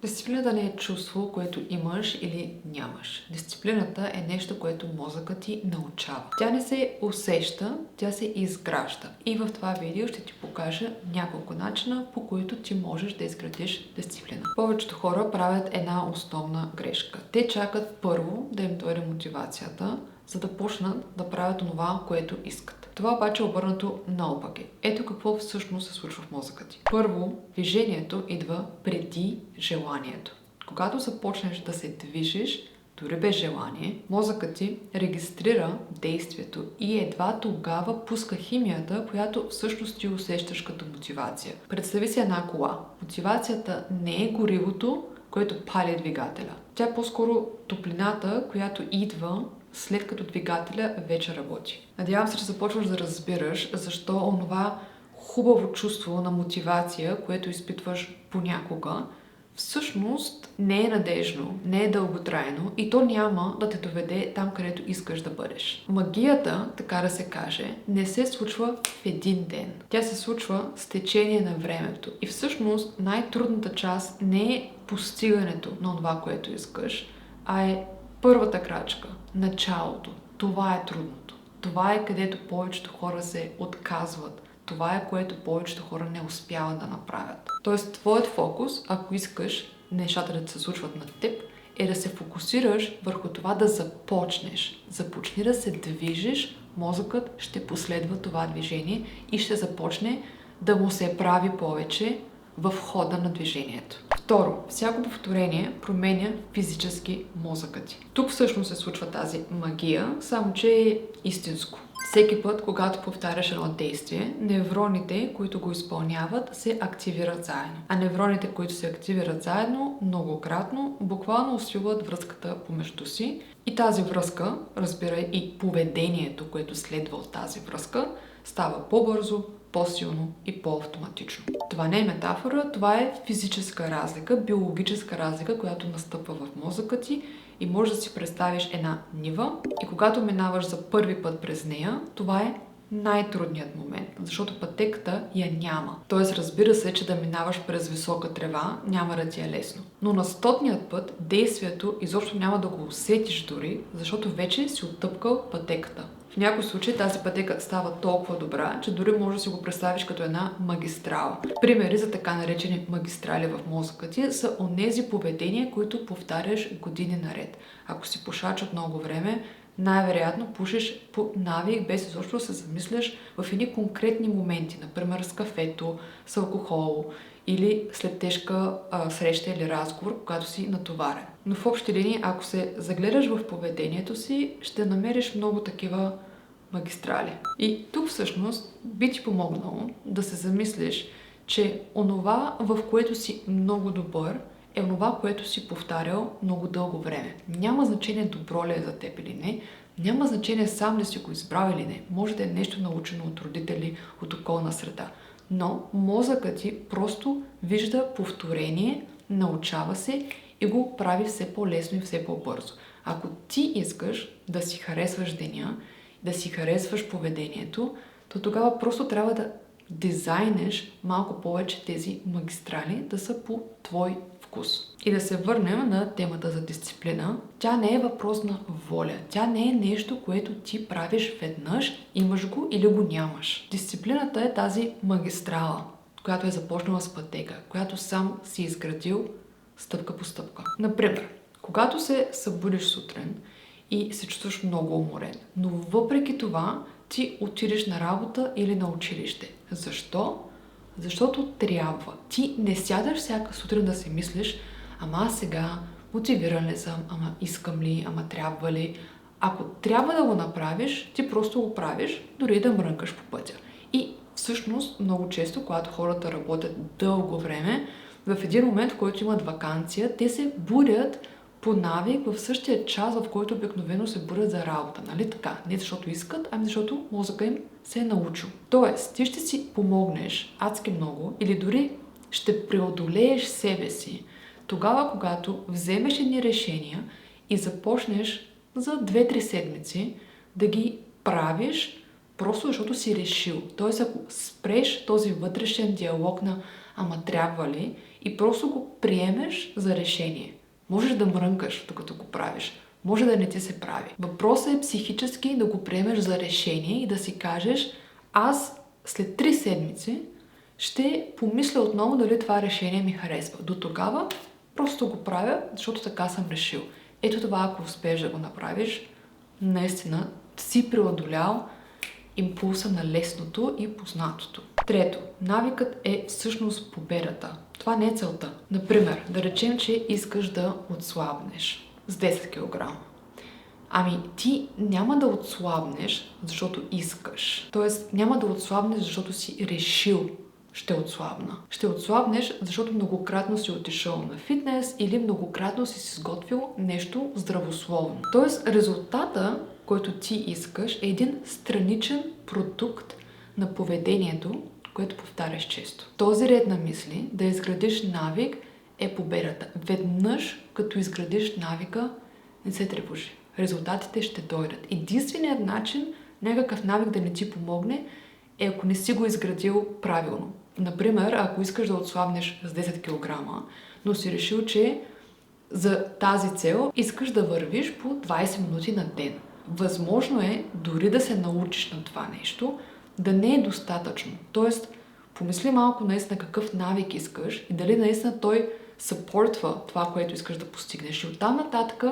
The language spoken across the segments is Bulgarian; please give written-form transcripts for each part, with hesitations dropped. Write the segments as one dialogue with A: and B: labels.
A: Дисциплината не е чувство, което имаш или нямаш. Дисциплината е нещо, което мозъкът ти научава. Тя не се усеща, тя се изгражда. И в това видео ще ти покажа няколко начина, по които ти можеш да изградиш дисциплина. Повечето хора правят една основна грешка. Те чакат първо да им дойде мотивацията, за да почнат да правят това, което искат. Това обаче е обърнато наопаки. Ето какво всъщност се случва в мозъка ти. Първо, движението идва преди желанието. Когато започнеш да се движиш, дори без желание, мозъкът ти регистрира действието и едва тогава пуска химията, която всъщност ти усещаш като мотивация. Представи си една кола. Мотивацията не е горивото, което пали двигателя. Тя е по-скоро топлината, която идва след като двигателя вече работи. Надявам се, че започваш да разбираш защо онова хубаво чувство на мотивация, което изпитваш понякога, всъщност не е надежно, не е дълготрайно и то няма да те доведе там, където искаш да бъдеш. Магията, така да се каже, не се случва в един ден. Тя се случва с течение на времето. И всъщност най-трудната част не е постигането на това, което искаш, а е първата крачка, началото. Това е трудното. Това е където повечето хора се отказват. Това е което повечето хора не успяват да направят. Тоест, твоят фокус, ако искаш нещата да се случват на теб, е да се фокусираш върху това да започнеш. Започни да се движиш, мозъкът ще последва това движение и ще започне да му се прави повече в хода на движението. Второ, всяко повторение променя физически мозъкът ти. Тук всъщност се случва тази магия, само че е истинско. Всеки път, когато повтаряш едно действие, невроните, които го изпълняват, се активират заедно. А невроните, които се активират заедно, многократно, буквално усилват връзката помежду си. И тази връзка, разбирай и поведението, което следва от тази връзка, става по-бързо, по-силно и по-автоматично. Това не е метафора, това е физическа разлика, биологическа разлика, която настъпва в мозъка ти и можеш да си представиш една нива и когато минаваш за първи път през нея, това е най-трудният момент, защото пътеката я няма. Тоест, разбира се, че да минаваш през висока трева няма да ти е лесно. Но на 100-ният път действието изобщо няма да го усетиш дори, защото вече си оттъпкал пътеката. В някои случаи тази пътека става толкова добра, че дори можеш да си го представиш като една магистрала. Примери за така наречени магистрали в мозъка ти са онези поведения, които повтаряш години наред. Ако си пушач от много време, най-вероятно пушиш по навик, без изобщо да се замисляш в едни конкретни моменти, например с кафето, с алкохол или след тежка среща или разговор, когато си натоварен. Но в общи линии, ако се загледаш в поведението си, ще намериш много такива магистрали. И тук всъщност би ти помогнало да се замислиш, че онова, в което си много добър, е онова, което си повтарял много дълго време. Няма значение добро ли е за теб или не, няма значение сам ли си го избрал или не. Може да е нещо научено от родители, от околна среда. Но мозъкът ти просто вижда повторение, научава се и го прави все по-лесно и все по-бързо. Ако ти искаш да си харесваш деня, да си харесваш поведението, то тогава просто трябва да дизайнеш малко повече тези магистрали да са по твой вкус. И да се върнем на темата за дисциплина. Тя не е въпрос на воля. Тя не е нещо, което ти правиш веднъж, имаш го или го нямаш. Дисциплината е тази магистрала, която е започнала с пътека, която сам си изградил стъпка по стъпка. Например, когато се събудиш сутрин и се чувстваш много уморен, но въпреки това ти отидеш на работа или на училище. Защо? Защото трябва. Ти не сядаш всяка сутрин да си мислиш, ама аз сега мотивиран ли съм, ама искам ли, ама трябва ли. Ако трябва да го направиш, ти просто го правиш, дори да мрънкаш по пътя. И всъщност много често, когато хората работят дълго време, в един момент, в който имат ваканция, те се будят по навик в същия час, в който обикновено се будят за работа. Нали така? Не защото искат, ами защото мозъка им се е научил. Тоест, ти ще си помогнеш адски много или дори ще преодолееш себе си тогава, когато вземеш едни решения и започнеш за 2-3 седмици да ги правиш просто защото си решил. Тоест, ако спреш този вътрешен диалог на ама трябва ли, и просто го приемеш за решение. Можеш да мрънкаш, докато го правиш. Може да не ти се прави. Въпросът е психически да го приемеш за решение и да си кажеш, аз след 3 седмици ще помисля отново дали това решение ми харесва. До тогава просто го правя, защото така съм решил. Ето това, ако успееш да го направиш, наистина си преодолял импулса на лесното и познатото. Трето, навикът е всъщност победата. Това не е целта. Например, да речем, че искаш да отслабнеш с 10 кг. Ами ти няма да отслабнеш, защото искаш. Тоест няма да отслабнеш, защото си решил ще отслабна. Ще отслабнеш, защото многократно си отишъл на фитнес или многократно си изготвил нещо здравословно. Тоест резултата, който ти искаш, е един страничен продукт на поведението, което повтаряш често. Този ред на мисли, да изградиш навик, е победата. Веднъж, като изградиш навика, не се тревожи. Резултатите ще дойдат. Единственият начин някакъв навик да не ти помогне е ако не си го изградил правилно. Например, ако искаш да отслабнеш с 10 кг, но си решил, че за тази цел искаш да вървиш по 20 минути на ден. Възможно е, дори да се научиш на това нещо, да не е достатъчно. Тоест, помисли малко наистина какъв навик искаш и дали наистина той съпортва това, което искаш да постигнеш. И оттам нататък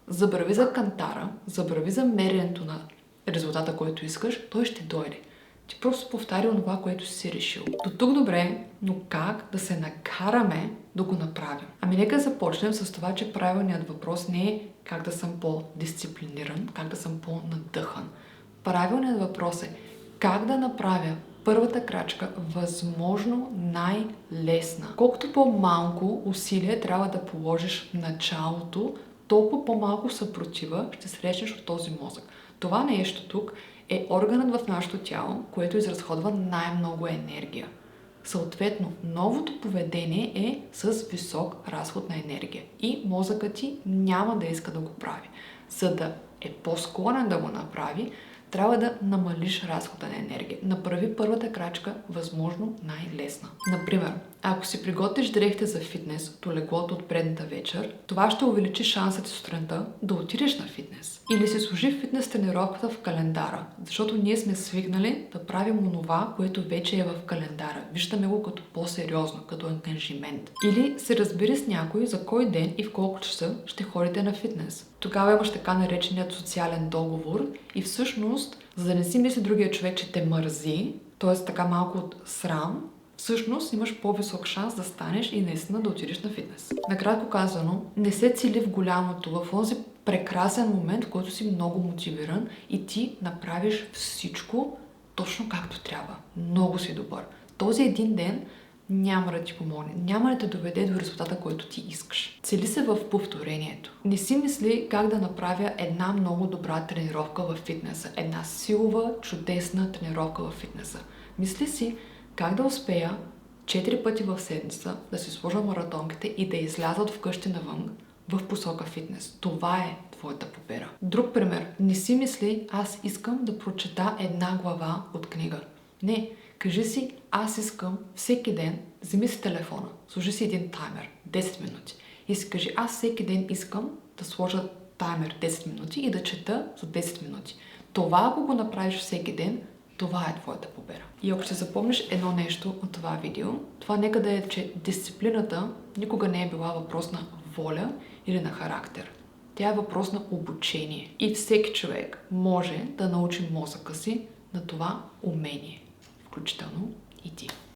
A: забрави за кантара, забрави за меренето на резултата, който искаш, той ще дойде. Ти просто повтаря това, което си решил. До тук добре, но как да се накараме да го направим? Ами нека започнем с това, че правилният въпрос не е как да съм по-дисциплиниран, как да съм по-надъхан. Правилният въпрос е как да направя първата крачка възможно най-лесна. Колкото по-малко усилие трябва да положиш в началото, толкова по-малко съпротива ще срещнеш от този мозък. Това нещо тук е органът в нашето тяло, което изразходва най-много енергия. Съответно, новото поведение е с висок разход на енергия и мозъкът ти няма да иска да го прави. За да е по-склонен да го направи, трябва да намалиш разхода на енергия. Направи първата крачка възможно най-лесна. Например, ако си приготвиш дрехите за фитнес до леглото от предната вечер, това ще увеличи шансът сутринта да отидеш на фитнес. Или си служи фитнес тренировката в календара, защото ние сме свикнали да правим онова, което вече е в календара. Виждаме го като по-сериозно, като ангажимент. Или се разбери с някой за кой ден и в колко часа ще ходите на фитнес. Тогава имаш така нареченият социален договор и всъщност, за да не си мисли другия човек, че те мързи, т.е. така малко от срам, всъщност имаш по-висок шанс да станеш и наистина да отидеш на фитнес. Накратко казано, не се цели в голямото, в този прекрасен момент, в който си много мотивиран и ти направиш всичко точно както трябва. Много си добър. Този един ден няма да ти помогне, няма да те доведе до резултата, който ти искаш. Цели се в повторението. Не си мисли как да направя една много добра тренировка в фитнеса, една силова, чудесна тренировка в фитнеса. Мисли си как да успея 4 пъти в седмица да си сложа маратонките и да излязат вкъщи навън в посока фитнес. Това е твоята победа. Друг пример. Не си мисли, аз искам да прочета една глава от книга. Не, кажи си, аз искам всеки ден, вземи си телефона, сложи си един таймер, 10 минути. И си кажи, аз всеки ден искам да сложа таймер 10 минути и да чета за 10 минути. Това, ако го направиш всеки ден, това е твоята победа. И ако ще запомниш едно нещо от това видео, това нека да е, че дисциплината никога не е била въпрос на воля или на характер. Тя е въпрос на обучение. И всеки човек може да научи мозъка си на това умение. Включително и ти.